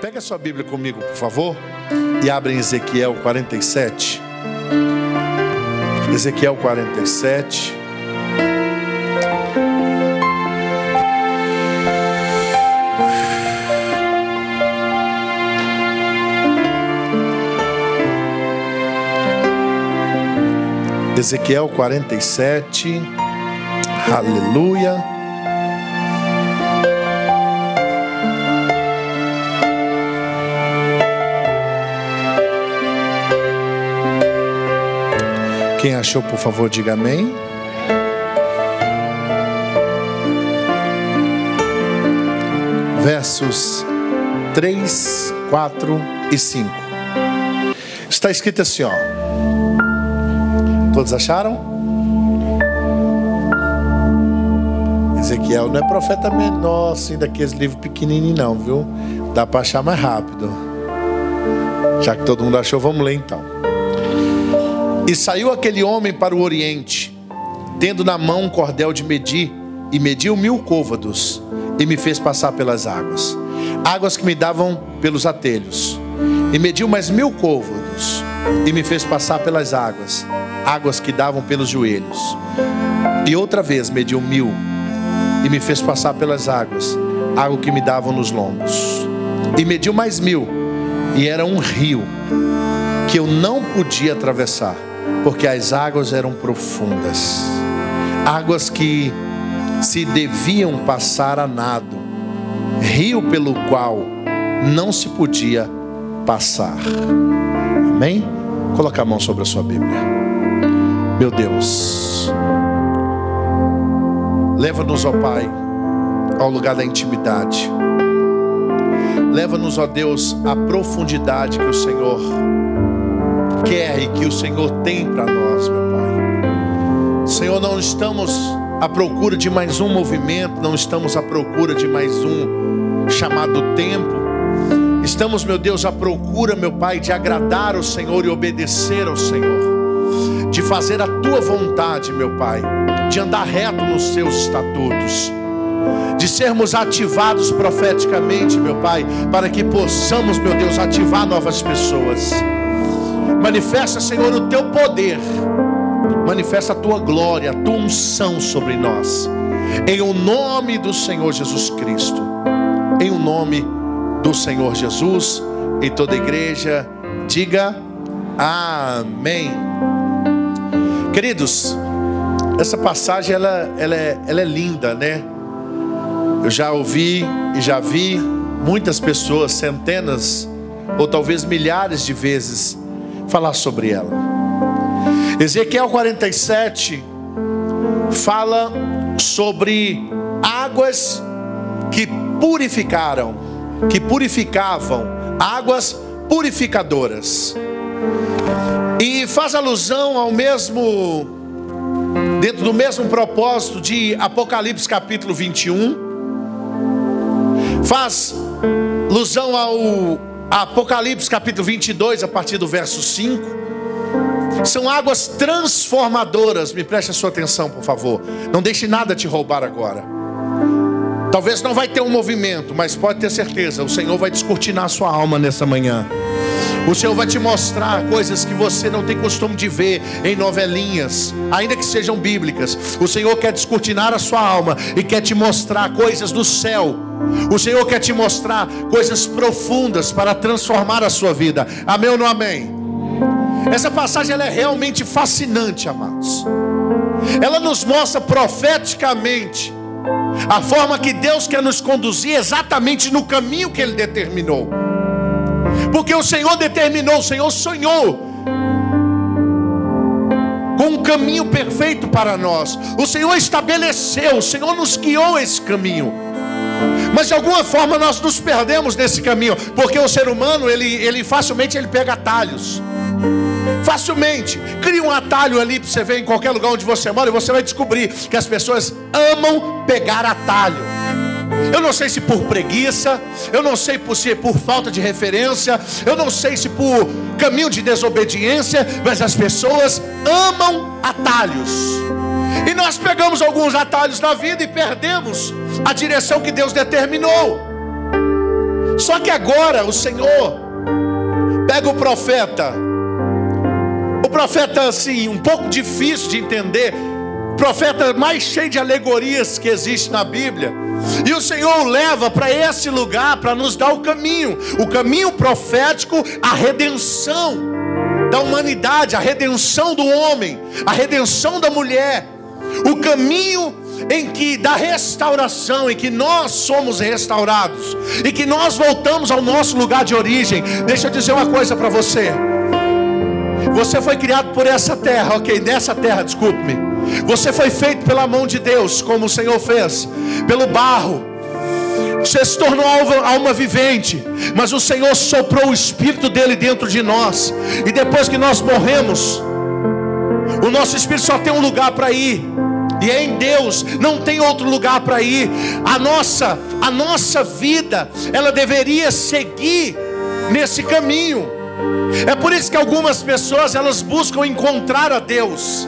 Pega a sua Bíblia comigo, por favor, e abre em Ezequiel 47. Ezequiel 47. Ezequiel 47. Aleluia. Quem achou, por favor, diga amém. Versos 3, 4 e 5. Está escrito assim, ó. Todos acharam? Ezequiel não é profeta menor, assim, daqueles livros pequenininhos não, viu? Dá para achar mais rápido. Já que todo mundo achou, vamos ler então. E saiu aquele homem para o oriente, tendo na mão um cordel de medir, e mediu 1000 côvados, e me fez passar pelas águas, águas que me davam pelos atelhos. E mediu mais 1000 côvados, e me fez passar pelas águas, águas que davam pelos joelhos. E outra vez mediu 1000, e me fez passar pelas águas, água que me davam nos lombos. E mediu mais 1000, e era um rio que eu não podia atravessar, porque as águas eram profundas, águas que se deviam passar a nado, rio pelo qual não se podia passar. Amém? Coloca a mão sobre a sua Bíblia. Meu Deus, leva-nos, ó Pai, ao lugar da intimidade. Leva-nos, ó Deus, à profundidade que o Senhor quer e que o Senhor tem para nós, meu Pai. Senhor, não estamos à procura de mais um movimento, não estamos à procura de mais um chamado tempo. Estamos, meu Deus, à procura, meu Pai, de agradar ao Senhor e obedecer ao Senhor, de fazer a Tua vontade, meu Pai, de andar reto nos Teus estatutos, de sermos ativados profeticamente, meu Pai, para que possamos, meu Deus, ativar novas pessoas. Manifesta, Senhor, o Teu poder, manifesta a Tua glória, a Tua unção sobre nós, em o nome do Senhor Jesus Cristo, em o nome do Senhor Jesus. E toda a igreja diga amém. Queridos, essa passagem ela é linda, né? Eu já ouvi e já vi muitas pessoas, centenas ou talvez milhares de vezes, falar sobre ela. Ezequiel 47 fala sobre águas que purificavam, águas purificadoras, e faz alusão ao mesmo, dentro do mesmo propósito de Apocalipse capítulo 21, faz alusão ao Apocalipse capítulo 22, a partir do verso 5. São águas transformadoras. Me preste a sua atenção, por favor. Não deixe nada te roubar agora. Talvez não vai ter um movimento, mas pode ter certeza, o Senhor vai descortinar a sua alma nessa manhã. O Senhor vai te mostrar coisas que você não tem costume de ver em novelinhas, ainda que sejam bíblicas. O Senhor quer descortinar a sua alma e quer te mostrar coisas do céu. O Senhor quer te mostrar coisas profundas para transformar a sua vida. Amém ou não amém? Essa passagem ela é realmente fascinante, amados. Ela nos mostra profeticamente a forma que Deus quer nos conduzir exatamente no caminho que Ele determinou. Porque o Senhor determinou, o Senhor sonhou com um caminho perfeito para nós. O Senhor estabeleceu, o Senhor nos guiou esse caminho. Mas de alguma forma nós nos perdemos nesse caminho, porque o ser humano, ele facilmente pega atalhos. Facilmente cria um atalho ali para você ver em qualquer lugar onde você mora, e você vai descobrir que as pessoas amam pegar atalho. Eu não sei se por preguiça, eu não sei se por falta de referência, eu não sei se por caminho de desobediência, mas as pessoas amam atalhos. E nós pegamos alguns atalhos na vida e perdemos a direção que Deus determinou. Só que agora o Senhor pega o profeta assim, um pouco difícil de entender, o profeta mais cheio de alegorias que existe na Bíblia, e o Senhor o leva para esse lugar para nos dar o caminho profético, a redenção da humanidade, a redenção do homem, a redenção da mulher, o caminho da restauração, em que nós somos restaurados e que nós voltamos ao nosso lugar de origem. Deixa eu dizer uma coisa para você. Você foi criado por essa terra, ok? Nessa terra, desculpe-me. Você foi feito pela mão de Deus, como o Senhor fez, pelo barro. Você se tornou alma vivente, mas o Senhor soprou o Espírito dele dentro de nós. E depois que nós morremos, o nosso Espírito só tem um lugar para ir, e é em Deus, não tem outro lugar para ir. A nossa vida, ela deveria seguir nesse caminho. É por isso que algumas pessoas, elas buscam encontrar a Deus.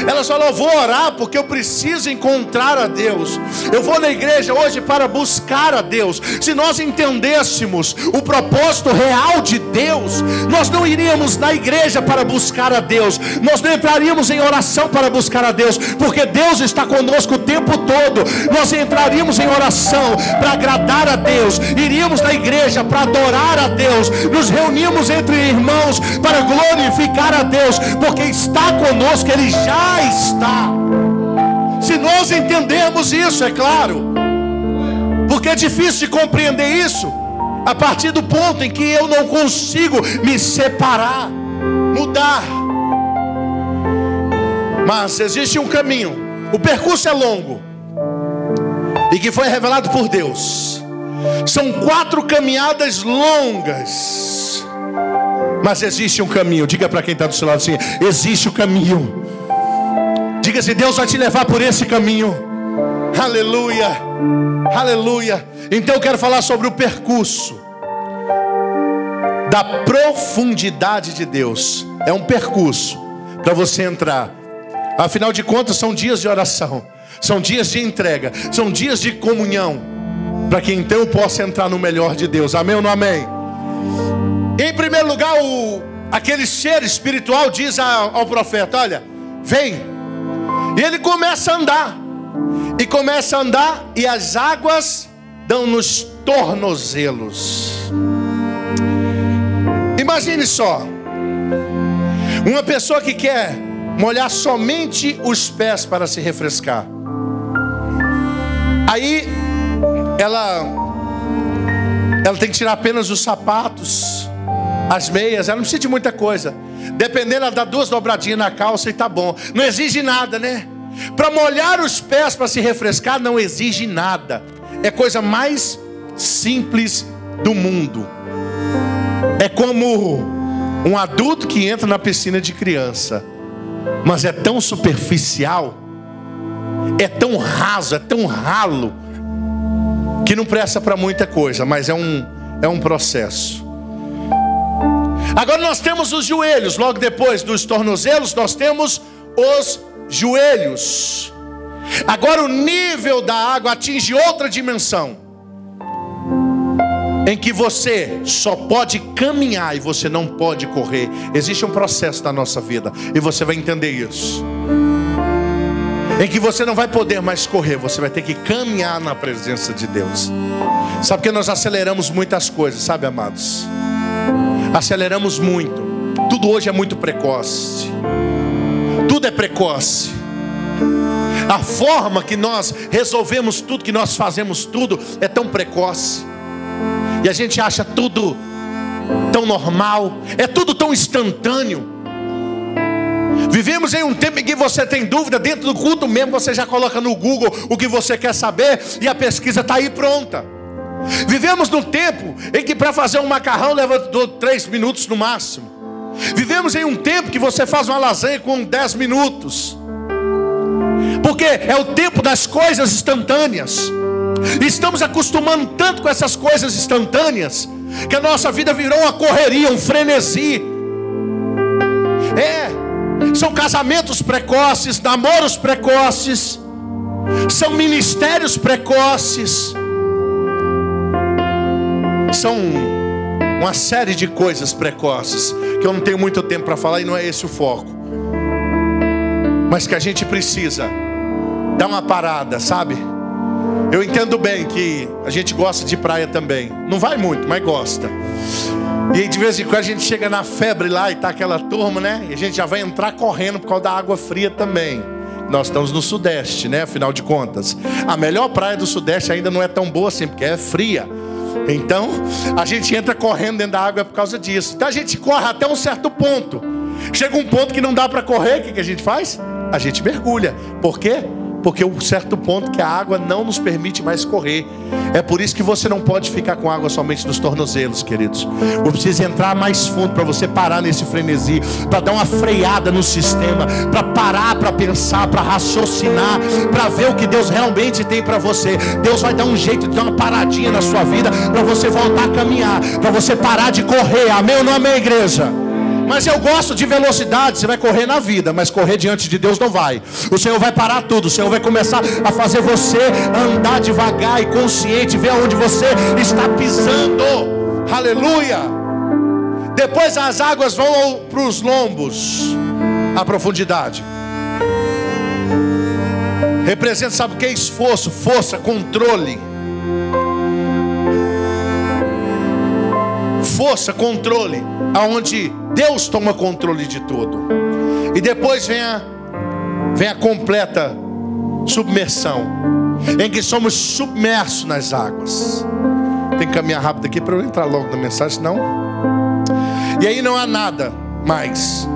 Elas falam: eu vou orar porque eu preciso encontrar a Deus. Eu vou na igreja hoje para buscar a Deus. Se nós entendêssemos o propósito real de Deus, nós não iríamos na igreja para buscar a Deus. Nós não entraríamos em oração para buscar a Deus, porque Deus está conosco o tempo todo. Nós entraríamos em oração para agradar a Deus. Iríamos na igreja para adorar a Deus. Nos reunimos entre irmãos para glorificar a Deus, porque está conosco, Ele já está. Se nós entendermos isso, é claro, porque é difícil de compreender isso a partir do ponto em que eu não consigo me separar, mudar. Mas existe um caminho, o percurso é longo e que foi revelado por Deus. São 4 caminhadas longas, mas existe um caminho. Diga para quem está do seu lado assim: existe o caminho. Diga assim: Deus vai te levar por esse caminho. Aleluia, aleluia. Então eu quero falar sobre o percurso da profundidade de Deus. É um percurso para você entrar. Afinal de contas, são dias de oração, são dias de entrega, são dias de comunhão, para que então eu possa entrar no melhor de Deus. Amém ou não amém? Em primeiro lugar, aquele ser espiritual diz ao profeta: olha, vem. E ele começa a andar, e as águas dão nos tornozelos. Imagine só, uma pessoa que quer molhar somente os pés para se refrescar. Aí ela tem que tirar apenas os sapatos, as meias. Ela não precisa de muita coisa. Dependendo, ela dá 2 dobradinhas na calça e tá bom. Não exige nada, né? Para molhar os pés, para se refrescar, não exige nada. É a coisa mais simples do mundo. É como um adulto que entra na piscina de criança, mas é tão superficial, é tão raso, é tão ralo, que não presta para muita coisa, mas é um processo. Agora nós temos os joelhos. Logo depois dos tornozelos, nós temos os joelhos. Agora o nível da água atinge outra dimensão, em que você só pode caminhar e você não pode correr. Existe um processo na nossa vida, e você vai entender isso, em que você não vai poder mais correr, você vai ter que caminhar na presença de Deus. Sabe que nós aceleramos muitas coisas, sabe, amados? Aceleramos muito. Tudo hoje é muito precoce. Tudo é precoce. A forma que nós resolvemos tudo, que nós fazemos tudo, é tão precoce. E a gente acha tudo tão normal. É tudo tão instantâneo. Vivemos em um tempo em que você tem dúvida, dentro do culto mesmo você já coloca no Google o que você quer saber, e a pesquisa está aí pronta. Vivemos num tempo em que para fazer um macarrão leva 3 minutos no máximo. Vivemos em um tempo que você faz uma lasanha com 10 minutos. Porque é o tempo das coisas instantâneas. Estamos acostumando tanto com essas coisas instantâneas, que a nossa vida virou uma correria, um frenesi. São casamentos precoces, namoros precoces, são ministérios precoces. São uma série de coisas precoces que eu não tenho muito tempo para falar e não é esse o foco. Mas que a gente precisa dar uma parada, sabe? Eu entendo bem que a gente gosta de praia também. Não vai muito, mas gosta. E aí de vez em quando a gente chega na febre lá e tá aquela turma, né? E a gente já vai entrar correndo por causa da água fria também. Nós estamos no Sudeste, né? Afinal de contas, a melhor praia do Sudeste ainda não é tão boa assim, porque é fria. Então a gente entra correndo dentro da água por causa disso. Então a gente corre até um certo ponto. Chega um ponto que não dá para correr, o que a gente faz? A gente mergulha. Por quê? Porque um certo ponto que a água não nos permite mais correr. É por isso que você não pode ficar com água somente nos tornozelos, queridos. Você precisa entrar mais fundo para você parar nesse frenesi, para dar uma freada no sistema, para parar, para pensar, para raciocinar, para ver o que Deus realmente tem para você. Deus vai dar um jeito de dar uma paradinha na sua vida, para você voltar a caminhar, para você parar de correr. Amém ou não amém, igreja? Mas eu gosto de velocidade. Você vai correr na vida, mas correr diante de Deus não vai. O Senhor vai parar tudo. O Senhor vai começar a fazer você andar devagar e consciente, ver aonde você está pisando. Aleluia. Depois as águas vão para os lombos, a profundidade. Representa, sabe o que é esforço, força, controle. Força, controle, aonde Deus toma controle de tudo. E depois vem a completa submersão, em que somos submersos nas águas. Tem que caminhar rápido aqui para eu entrar logo na mensagem, senão. E aí não há nada mais,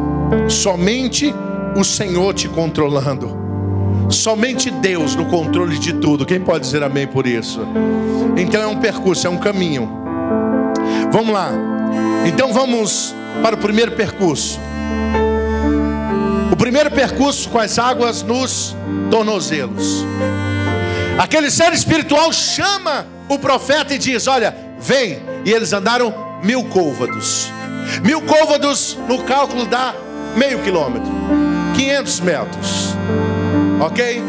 somente o Senhor te controlando. Somente Deus no controle de tudo. Quem pode dizer amém por isso? Então é um percurso, é um caminho. Vamos lá. Então vamos para o primeiro percurso. O primeiro percurso com as águas nos tornozelos. Aquele ser espiritual chama o profeta e diz: olha, vem. E eles andaram 1000 côvados. 1000 côvados no cálculo dá meio quilômetro, 500 metros. Ok?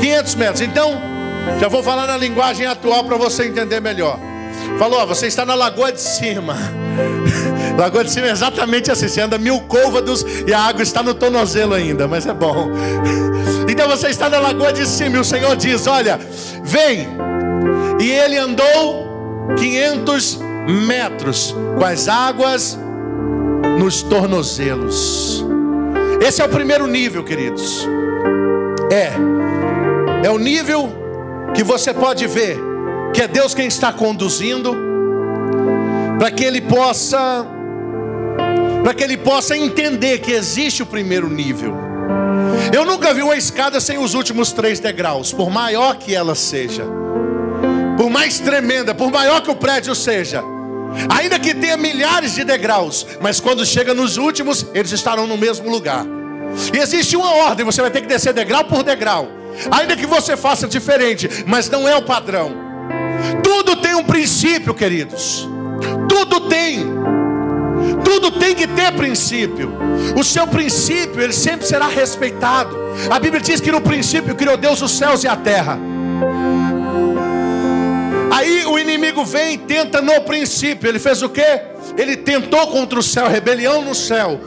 500 metros. Então, já vou falar na linguagem atual para você entender melhor. Falou, você está na Lagoa de Cima. Lagoa de Cima é exatamente assim. Você anda 1000 côvados e a água está no tornozelo ainda, mas é bom. Então você está na Lagoa de Cima e o Senhor diz: olha, vem. E ele andou 500 metros com as águas nos tornozelos. Esse é o primeiro nível, queridos. É o nível que você pode ver que é Deus quem está conduzindo, para que ele possa entender que existe o primeiro nível. Eu nunca vi uma escada sem os últimos 3 degraus, por maior que ela seja, por mais tremenda, por maior que o prédio seja, ainda que tenha milhares de degraus, mas quando chega nos últimos, eles estarão no mesmo lugar. E existe uma ordem, você vai ter que descer degrau por degrau, ainda que você faça diferente, mas não é o padrão. Tudo tem um princípio, queridos. Tudo tem que ter princípio. O seu princípio, ele sempre será respeitado. A Bíblia diz que no princípio criou Deus os céus e a terra. Aí o inimigo vem e tenta no princípio. Ele fez o quê? Ele tentou contra o céu, rebelião no céu.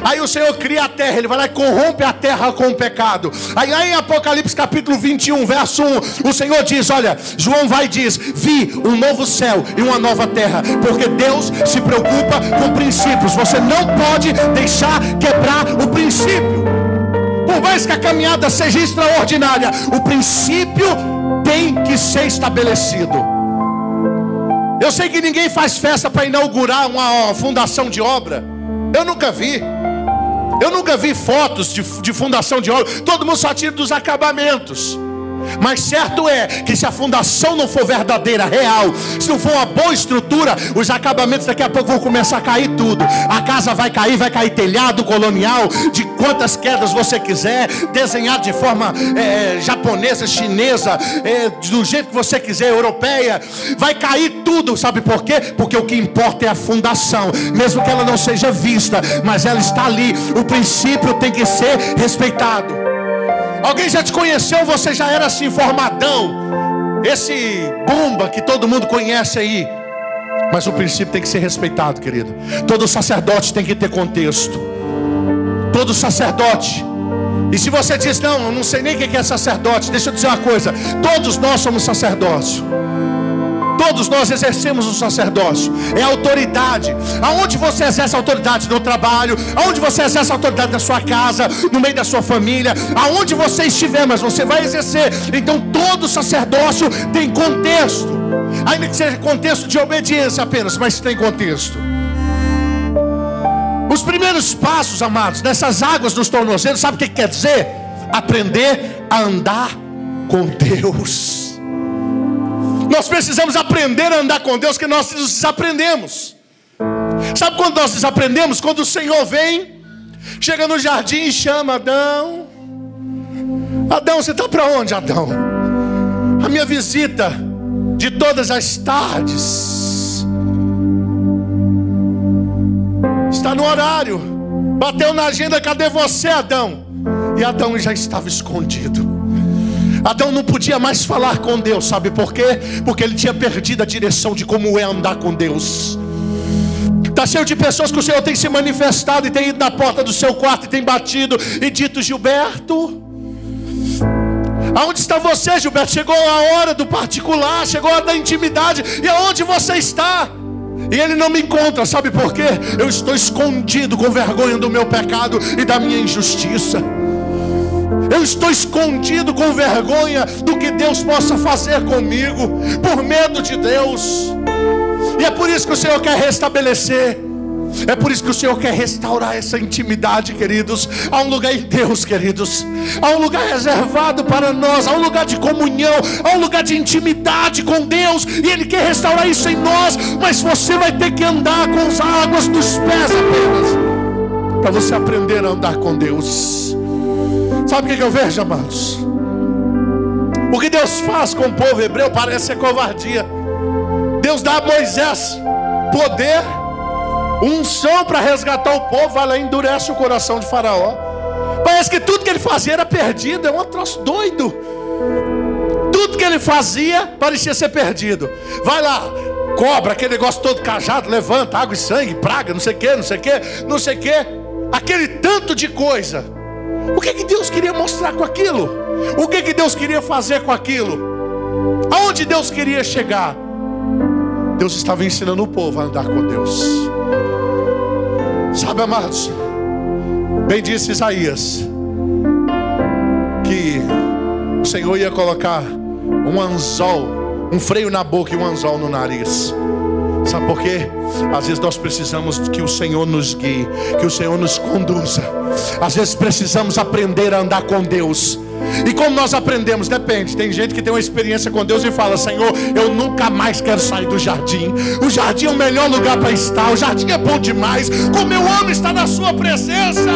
Aí o Senhor cria a terra, ele vai lá e corrompe a terra com o pecado. Aí em Apocalipse capítulo 21, verso 1, o Senhor diz, olha, João vai e diz: vi um novo céu e uma nova terra. Porque Deus se preocupa com princípios. Você não pode deixar quebrar o princípio. Por mais que a caminhada seja extraordinária, o princípio tem que ser estabelecido. Eu sei que ninguém faz festa para inaugurar uma fundação de obra. Eu nunca vi fotos de fundação de obra. Todo mundo só tira dos acabamentos. Mas certo é que se a fundação não for verdadeira, real, se não for uma boa estrutura, os acabamentos daqui a pouco vão começar a cair tudo. A casa vai cair telhado colonial, de quantas quedas você quiser, desenhado de forma japonesa, chinesa, do jeito que você quiser, europeia. Vai cair tudo, sabe por quê? Porque o que importa é a fundação. Mesmo que ela não seja vista, mas ela está ali. O princípio tem que ser respeitado. Alguém já te conheceu, você já era assim formadão, esse bomba que todo mundo conhece aí, Mas o princípio tem que ser respeitado, querido. Todo sacerdote tem que ter contexto. Todo sacerdote. E se você diz, não, eu não sei nem o que é sacerdote, deixa eu dizer uma coisa: todos nós somos sacerdócio. Todos nós exercemos o sacerdócio. É autoridade. Aonde você exerce autoridade? No trabalho. Aonde você exerce autoridade? Na sua casa, no meio da sua família. Aonde você estiver, mas você vai exercer. Então todo sacerdócio tem contexto. Ainda que seja contexto de obediência apenas, mas tem contexto. Os primeiros passos, amados, nessas águas dos tornozelos, sabe o que quer dizer? Aprender a andar com Deus. Nós precisamos aprender a andar com Deus, que nós desaprendemos. Sabe quando nós desaprendemos? Quando o Senhor vem, chega no jardim e chama Adão. Adão, você está para onde, Adão? A minha visita de todas as tardes está no horário. Bateu na agenda, cadê você, Adão? E Adão já estava escondido. Adão não podia mais falar com Deus, sabe por quê? Porque ele tinha perdido a direção de como é andar com Deus. Está cheio de pessoas que o Senhor tem se manifestado e tem ido na porta do seu quarto e tem batido e dito: Gilberto, aonde está você, Gilberto? Chegou a hora do particular, chegou a hora da intimidade, e aonde você está? E ele não me encontra, sabe por quê? Eu estou escondido com vergonha do meu pecado e da minha injustiça. Eu estou escondido com vergonha do que Deus possa fazer comigo, por medo de Deus. E é por isso que o Senhor quer restabelecer. É por isso que o Senhor quer restaurar essa intimidade, queridos. Há um lugar em Deus, queridos. Há um lugar reservado para nós. Há um lugar de comunhão. Há um lugar de intimidade com Deus. E Ele quer restaurar isso em nós. Mas você vai ter que andar com as águas dos pés apenas, para você aprender a andar com Deus. Sabe o que eu vejo, amados? O que Deus faz com o povo hebreu parece ser covardia. Deus dá a Moisés poder, unção para resgatar o povo, vai lá e endurece o coração de Faraó. Parece que tudo que ele fazia era perdido. É um troço doido. Tudo que ele fazia parecia ser perdido. Vai lá, cobra, aquele negócio todo, cajado, levanta, água e sangue, praga, não sei o que, não sei o que, não sei o que. Aquele tanto de coisa. O que Deus queria mostrar com aquilo? O que Deus queria fazer com aquilo? Aonde Deus queria chegar? Deus estava ensinando o povo a andar com Deus. Sabe, amados, bem disse Isaías que o Senhor ia colocar um anzol, um freio na boca e um anzol no nariz. Sabe por quê? Às vezes nós precisamos que o Senhor nos guie, que o Senhor nos conduza. Às vezes precisamos aprender a andar com Deus. E como nós aprendemos? Depende. Tem gente que tem uma experiência com Deus e fala: Senhor, eu nunca mais quero sair do jardim. O jardim é o melhor lugar para estar. O jardim é bom demais. Como eu amo estar na sua presença.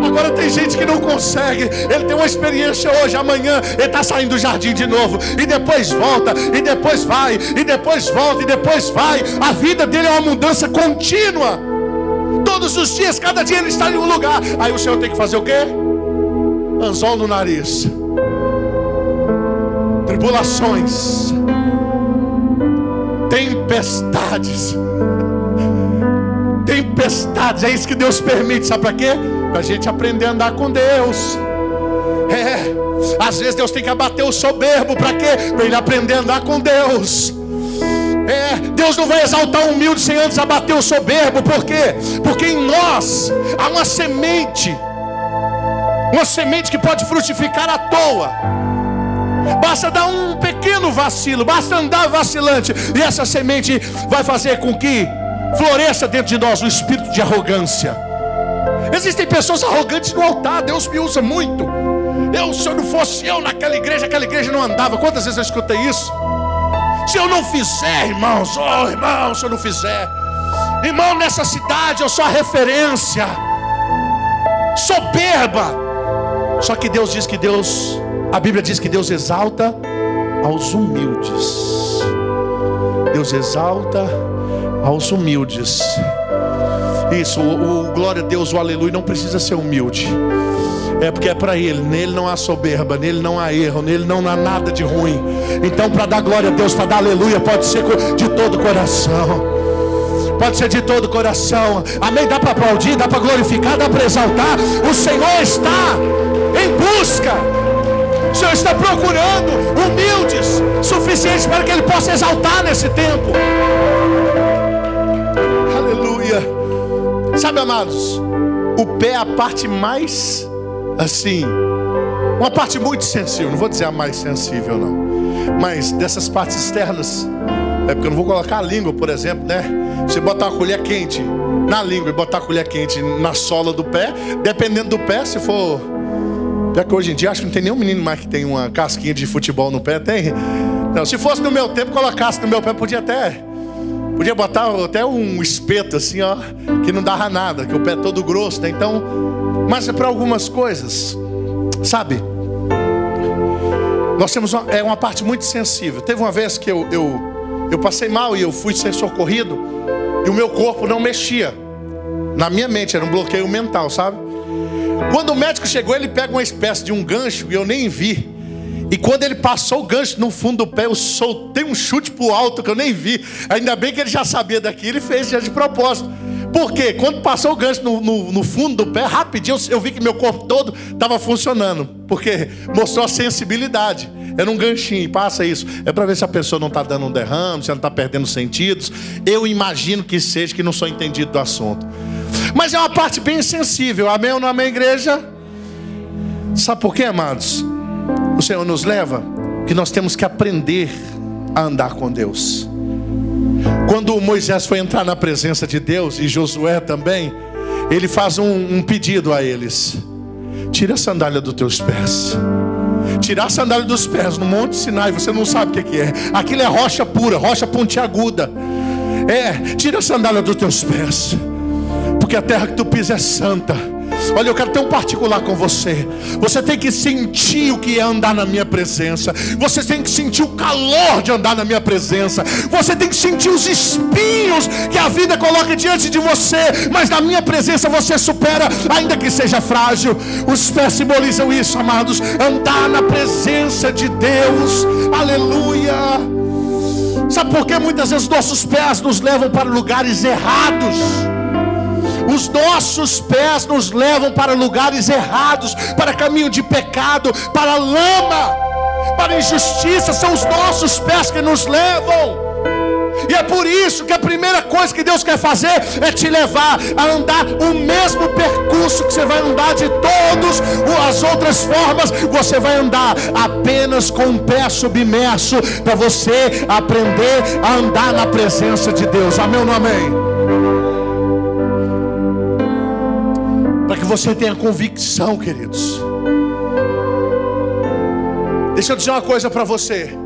Agora tem gente que não consegue. Ele tem uma experiência hoje, amanhã ele está saindo do jardim de novo, e depois volta, e depois vai, e depois volta, e depois vai. A vida dele é uma mudança contínua. Todos os dias, cada dia ele está em um lugar. Aí o Senhor tem que fazer o quê? Anzol no nariz. Tribulações, tempestades. Tempestades, é isso que Deus permite, sabe para quê? Para a gente aprender a andar com Deus. Às vezes Deus tem que abater o soberbo, para quê? Para ele aprender a andar com Deus. Deus não vai exaltar o humilde sem antes abater o soberbo. Por quê? Porque em nós há uma semente que pode frutificar à toa. Basta dar um pequeno vacilo, basta andar vacilante, e essa semente vai fazer com que floresça dentro de nós um espírito de arrogância. Existem pessoas arrogantes no altar. Deus me usa muito. Se eu não fosse eu naquela igreja, aquela igreja não andava. Quantas vezes eu escutei isso? Se eu não fizer, irmãos, irmão, se eu não fizer, irmão, nessa cidade eu sou a referência. Soberba. Só que Deus diz que a Bíblia diz que Deus exalta aos humildes. Deus exalta aos humildes. Isso, o glória a Deus, o aleluia, não precisa ser humilde. É porque é para Ele. Nele não há soberba, nele não há erro, nele não há nada de ruim. Então, para dar glória a Deus, para dar aleluia, pode ser de todo o coração. Pode ser de todo o coração. Amém? Dá para aplaudir, dá para glorificar, dá para exaltar. O Senhor está em busca. O Senhor está procurando humildes suficientes para que Ele possa exaltar nesse tempo. Aleluia. Sabe, amados, o pé é a parte mais, assim, uma parte muito sensível. Não vou dizer a mais sensível, não, mas dessas partes externas. É porque eu não vou colocar a língua, por exemplo, né? Você botar uma colher quente na língua e botar a colher quente na sola do pé, dependendo do pé, se for... Já que hoje em dia acho que não tem nenhum menino mais que tem uma casquinha de futebol no pé, tem? Não, se fosse no meu tempo, colocasse no meu pé, podia botar até um espeto assim, ó, que não dava nada, que o pé é todo grosso, né? Então, mas é para algumas coisas, sabe? Nós temos uma parte muito sensível. Teve uma vez que eu passei mal e eu fui ser socorrido e o meu corpo não mexia. Na minha mente, era um bloqueio mental, sabe? Quando o médico chegou, ele pega uma espécie de um gancho e eu nem vi. E quando ele passou o gancho no fundo do pé, eu soltei um chute pro alto que eu nem vi. Ainda bem que ele já sabia daqui, ele fez já de propósito. Por quê? Quando passou o gancho no fundo do pé, rapidinho eu vi que meu corpo todo estava funcionando. Porque mostrou a sensibilidade. Era um ganchinho, passa isso. É para ver se a pessoa não está dando um derrame, se ela não está perdendo sentidos. Eu imagino que seja, que não sou entendido do assunto. Mas é uma parte bem sensível. Amém ou não amém, igreja? Sabe por quê, amados? O Senhor nos leva que nós temos que aprender a andar com Deus. Quando Moisés foi entrar na presença de Deus, e Josué também, ele faz um pedido a eles: tira a sandália dos teus pés. Tirar a sandália dos pés no Monte Sinai, você não sabe o que é. Aquilo é rocha pura, rocha pontiaguda. Tira a sandália dos teus pés, porque a terra que tu pisa é santa. Olha, eu quero ter um particular com você. Você tem que sentir o que é andar na minha presença. Você tem que sentir o calor de andar na minha presença. Você tem que sentir os espinhos que a vida coloca diante de você. Mas na minha presença você supera, ainda que seja frágil. Os pés simbolizam isso, amados. Andar na presença de Deus. Aleluia. Sabe por que muitas vezes nossos pés nos levam para lugares errados? Os nossos pés nos levam para lugares errados, para caminho de pecado, para lama, para injustiça. São os nossos pés que nos levam. E é por isso que a primeira coisa que Deus quer fazer é te levar a andar o mesmo percurso que você vai andar de todas as outras formas. Você vai andar apenas com o pé submerso, para você aprender a andar na presença de Deus. Amém ou não amém? Para que você tenha convicção, queridos. Deixa eu dizer uma coisa para você.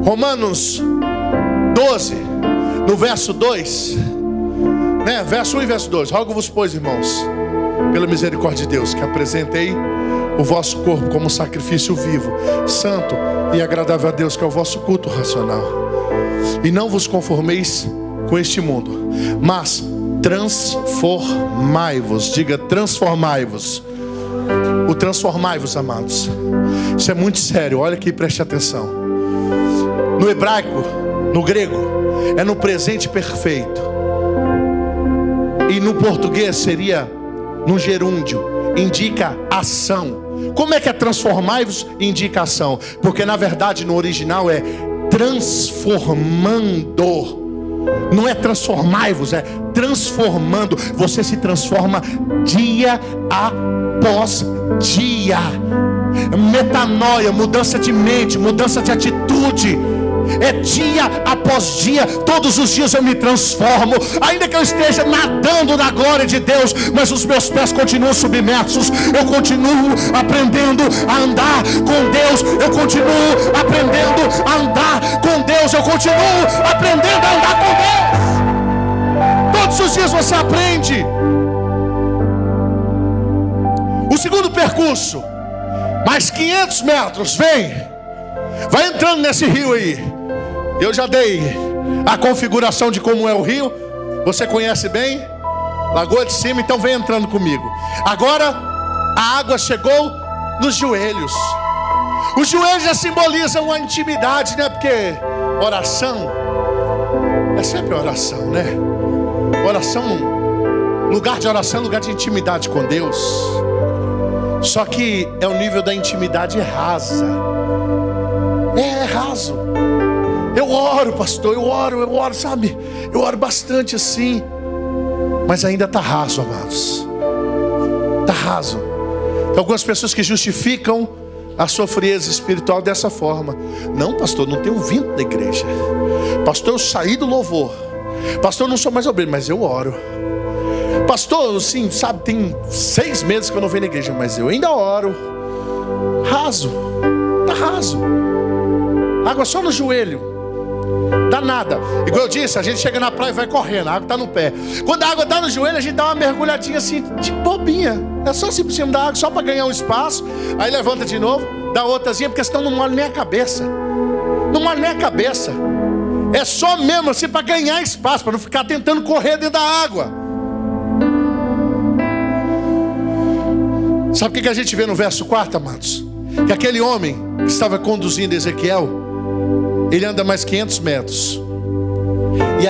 Romanos 12, no verso 2, né? Verso 1 e verso 2. Rogo-vos, pois, irmãos, pela misericórdia de Deus, que apresentei o vosso corpo como sacrifício vivo, santo e agradável a Deus, que é o vosso culto racional. E não vos conformeis com este mundo, mas transformai-vos. Diga, transformai-vos. O transformai-vos, amados, isso é muito sério. Olha aqui, preste atenção. No hebraico, no grego, é no presente perfeito. E no português seria no gerúndio. Indica ação. Como é que é transformai-vos? Indica ação. Porque na verdade no original é transformando. Não é transformai-vos, é transformando. Você se transforma dia após dia. Metanoia, mudança de mente, mudança de atitude. É dia após dia. Todos os dias eu me transformo. Ainda que eu esteja nadando na glória de Deus, mas os meus pés continuam submersos. Eu continuo aprendendo a andar com Deus. Eu continuo aprendendo a andar com Deus. Eu continuo aprendendo a andar com Deus. Todos os dias você aprende. O segundo percurso, mais 500 metros. Vai entrando nesse rio aí. Eu já dei a configuração de como é o rio. Você conhece bem, Lagoa de Cima, então vem entrando comigo. Agora A água chegou nos joelhos. Os joelhos já simbolizam a intimidade, né? Porque oração é sempre oração, né? Oração, lugar de oração é lugar de intimidade com Deus. Só que é o nível da intimidade rasa. É raso. Eu oro, pastor, eu oro, sabe? Eu oro bastante assim. Mas ainda está raso, amados. Está raso. Tem algumas pessoas que justificam a sua frieza espiritual dessa forma. Não, pastor, não tenho vindo da igreja. Pastor, eu saí do louvor. Pastor, eu não sou mais obreiro, mas eu oro. Pastor, sim, sabe, tem 6 meses que eu não venho na igreja, mas eu ainda oro. Raso. Está raso. Água só no joelho. Dá nada. Igual eu disse, a gente chega na praia e vai correndo, a água está no pé. Quando a água está no joelho, a gente dá uma mergulhadinha assim, de bobinha. É só assim por cima da água, só para ganhar um espaço. Aí levanta de novo, dá outrazinha, porque senão não molha nem a cabeça. Não molha nem a cabeça. É só mesmo assim para ganhar espaço, para não ficar tentando correr dentro da água. Sabe o que a gente vê no verso 4, amados? Que aquele homem que estava conduzindo Ezequiel, ele anda mais 500 metros. E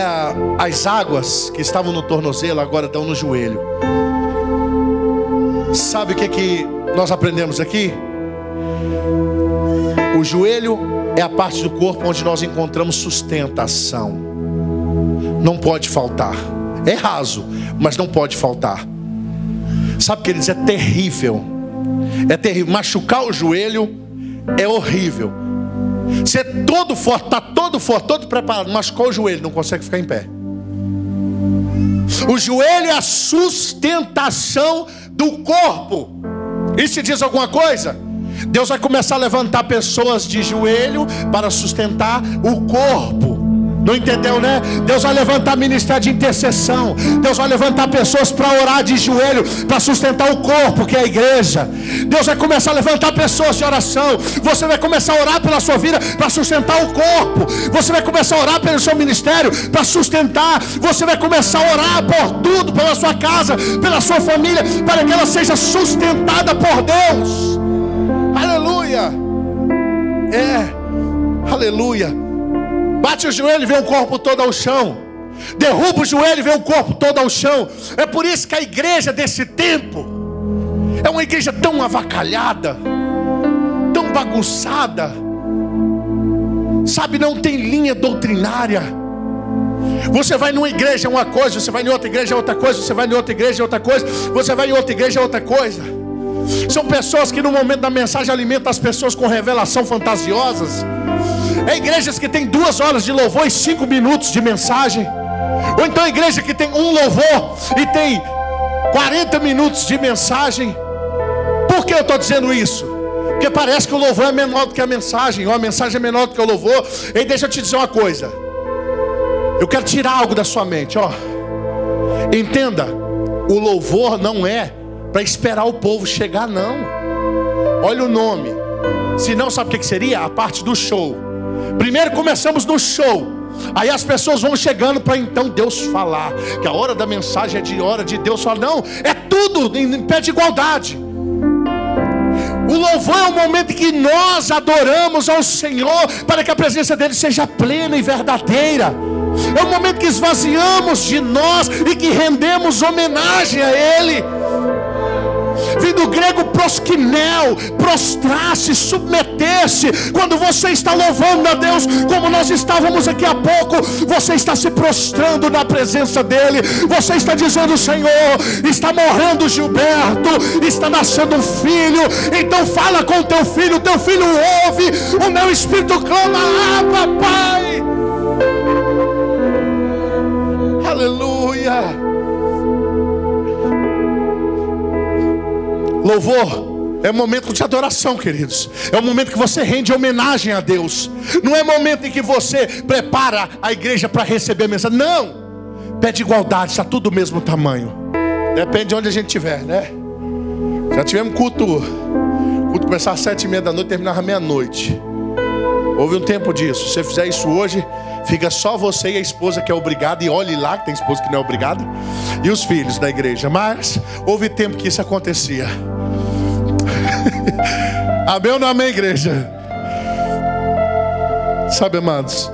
as águas que estavam no tornozelo agora estão no joelho. Sabe o que nós aprendemos aqui? O joelho é a parte do corpo onde nós encontramos sustentação. Não pode faltar. É raso, mas não pode faltar. Sabe, queridos, é terrível. É terrível. Machucar o joelho é horrível. Você é todo forte, está todo forte, todo preparado, machucou o joelho, não consegue ficar em pé. O joelho é a sustentação do corpo. Isso te diz alguma coisa? Deus vai começar a levantar pessoas de joelho para sustentar o corpo. Não entendeu, né? Deus vai levantar ministério de intercessão. Deus vai levantar pessoas para orar de joelho, para sustentar o corpo, que é a igreja. Deus vai começar a levantar pessoas de oração. Você vai começar a orar pela sua vida para sustentar o corpo. Você vai começar a orar pelo seu ministério para sustentar. Você vai começar a orar por tudo, pela sua casa, pela sua família, para que ela seja sustentada por Deus. Aleluia. Aleluia. Bate o joelho e vê o corpo todo ao chão. Derruba o joelho e vê o corpo todo ao chão. É por isso que a igreja desse tempo é uma igreja tão avacalhada, tão bagunçada. Sabe, não tem linha doutrinária. Você vai numa igreja é uma coisa, você vai em outra igreja é outra coisa, você vai em outra igreja é outra coisa, você vai em outra igreja é outra coisa. São pessoas que no momento da mensagem alimentam as pessoas com revelação fantasiosas. É igrejas que tem 2 horas de louvor e 5 minutos de mensagem. Ou então igreja que tem um louvor e tem 40 minutos de mensagem. Por que eu estou dizendo isso? Porque parece que o louvor é menor do que a mensagem, ou a mensagem é menor do que o louvor. E deixa eu te dizer uma coisa. Eu quero tirar algo da sua mente, ó. Entenda, o louvor não é para esperar o povo chegar, não. Olha o nome. Se não, sabe o que seria? A parte do show. Primeiro começamos no show, aí as pessoas vão chegando para então Deus falar. Que a hora da mensagem é de hora de Deus falar. Não, é tudo em pé de igualdade. O louvor é o momento em que nós adoramos ao Senhor, para que a presença dele seja plena e verdadeira. É o momento que esvaziamos de nós e que rendemos homenagem a ele. Vem do grego proskinel, prostrar-se, submeter-se. Quando você está louvando a Deus, como nós estávamos aqui há pouco, você está se prostrando na presença dele. Você está dizendo: Senhor, está morrendo Gilberto, está nascendo um filho. Então fala com o teu filho ouve, o meu espírito clama: ah, papai. Aleluia. Louvor é um momento de adoração, queridos. É um momento que você rende homenagem a Deus. Não é momento em que você prepara a igreja para receber a mensagem. Não. Pede igualdade, está tudo do mesmo tamanho. Depende de onde a gente estiver, né? Já tivemos culto começava às 7h30 da noite, terminava meia-noite. Houve um tempo disso. Se você fizer isso hoje, fica só você e a esposa que é obrigada. E olhe lá que tem esposa que não é obrigada. E os filhos da igreja. Mas houve tempo que isso acontecia. Amém ou não amém, igreja? Sabe, amados,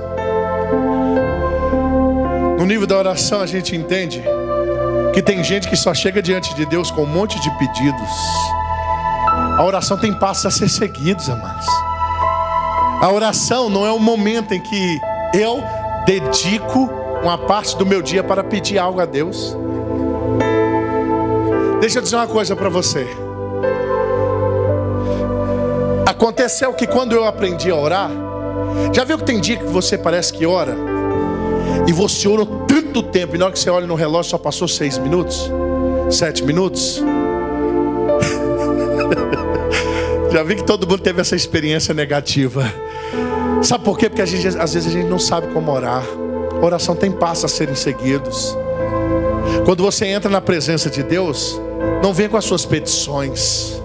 no nível da oração a gente entende que tem gente que só chega diante de Deus com um monte de pedidos. A oração tem passos a ser seguidos, amados. A oração não é um momento em que eu dedico uma parte do meu dia para pedir algo a Deus. Deixa eu dizer uma coisa para você. Aconteceu que quando eu aprendi a orar, já viu que tem dia que você parece que ora e você orou tanto tempo, e na hora que você olha no relógio só passou 6 minutos, 7 minutos? Já vi que todo mundo teve essa experiência negativa. Sabe por quê? Porque às vezes a gente não sabe como orar. A oração tem passos a serem seguidos. Quando você entra na presença de Deus, não vem com as suas petições.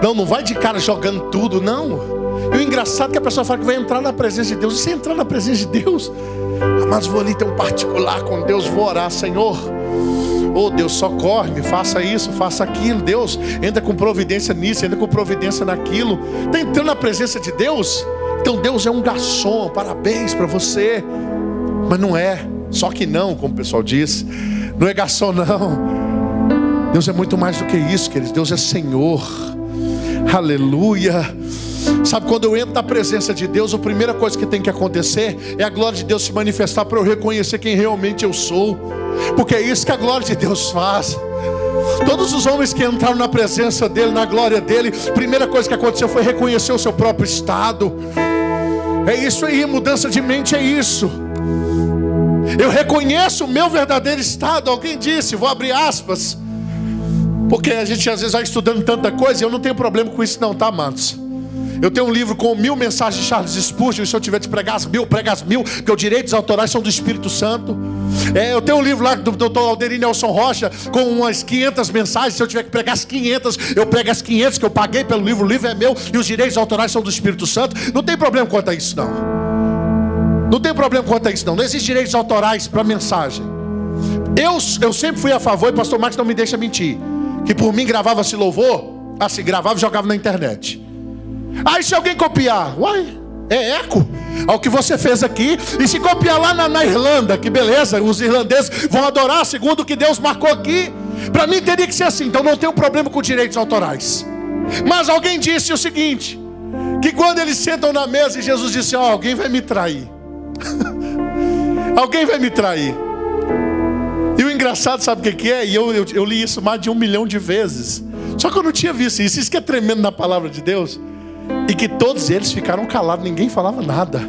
Não vai de cara jogando tudo, não. E o engraçado é que a pessoa fala que vai entrar na presença de Deus. E se entrar na presença de Deus, mas vou ali ter um particular com Deus, vou orar, Senhor, oh Deus, socorre-me, faça isso, faça aquilo. Deus, entra com providência nisso, entra com providência naquilo. Está entrando na presença de Deus. Então Deus é um garçom, parabéns para você. Mas não é, só que não, como o pessoal diz. Não é garçom, não. Deus é muito mais do que isso, queridos. Deus é Senhor. Aleluia. Sabe, quando eu entro na presença de Deus, a primeira coisa que tem que acontecer é a glória de Deus se manifestar, para eu reconhecer quem realmente eu sou. Porque é isso que a glória de Deus faz. Todos os homens que entraram na presença dele, na glória dele, a primeira coisa que aconteceu foi reconhecer o seu próprio estado. É isso aí, mudança de mente é isso. Eu reconheço o meu verdadeiro estado. Alguém disse, vou abrir aspas, porque a gente às vezes vai estudando tanta coisa, e eu não tenho problema com isso não, tá, amados? Eu tenho um livro com 1000 mensagens de Charles Spurgeon. E se eu tiver de pregar as 1000, prega as 1000, porque os direitos autorais são do Espírito Santo. Eu tenho um livro lá do Dr. Alderir Nelson Rocha com umas 500 mensagens. Se eu tiver que pregar as 500, eu prego as 500 que eu paguei pelo livro. O livro é meu e os direitos autorais são do Espírito Santo. Não tem problema quanto a isso, não. Não tem problema quanto a isso, não. Não existe direitos autorais para mensagem. Eu sempre fui a favor, e pastor Marcos não me deixa mentir, que por mim gravava-se louvor, assim, gravava e jogava na internet. Aí se alguém copiar, uai, é eco ao que você fez aqui. E se copiar lá na Irlanda, que beleza, os irlandeses vão adorar segundo o que Deus marcou aqui. Para mim teria que ser assim. Então não tenho problema com direitos autorais. Mas alguém disse o seguinte, que quando eles sentam na mesa e Jesus disse, ó, alguém vai me trair. Alguém vai me trair. E o engraçado, sabe o que é? E eu li isso mais de 1 milhão de vezes. Só que eu não tinha visto isso. Isso que é tremendo na palavra de Deus. E que todos eles ficaram calados, ninguém falava nada.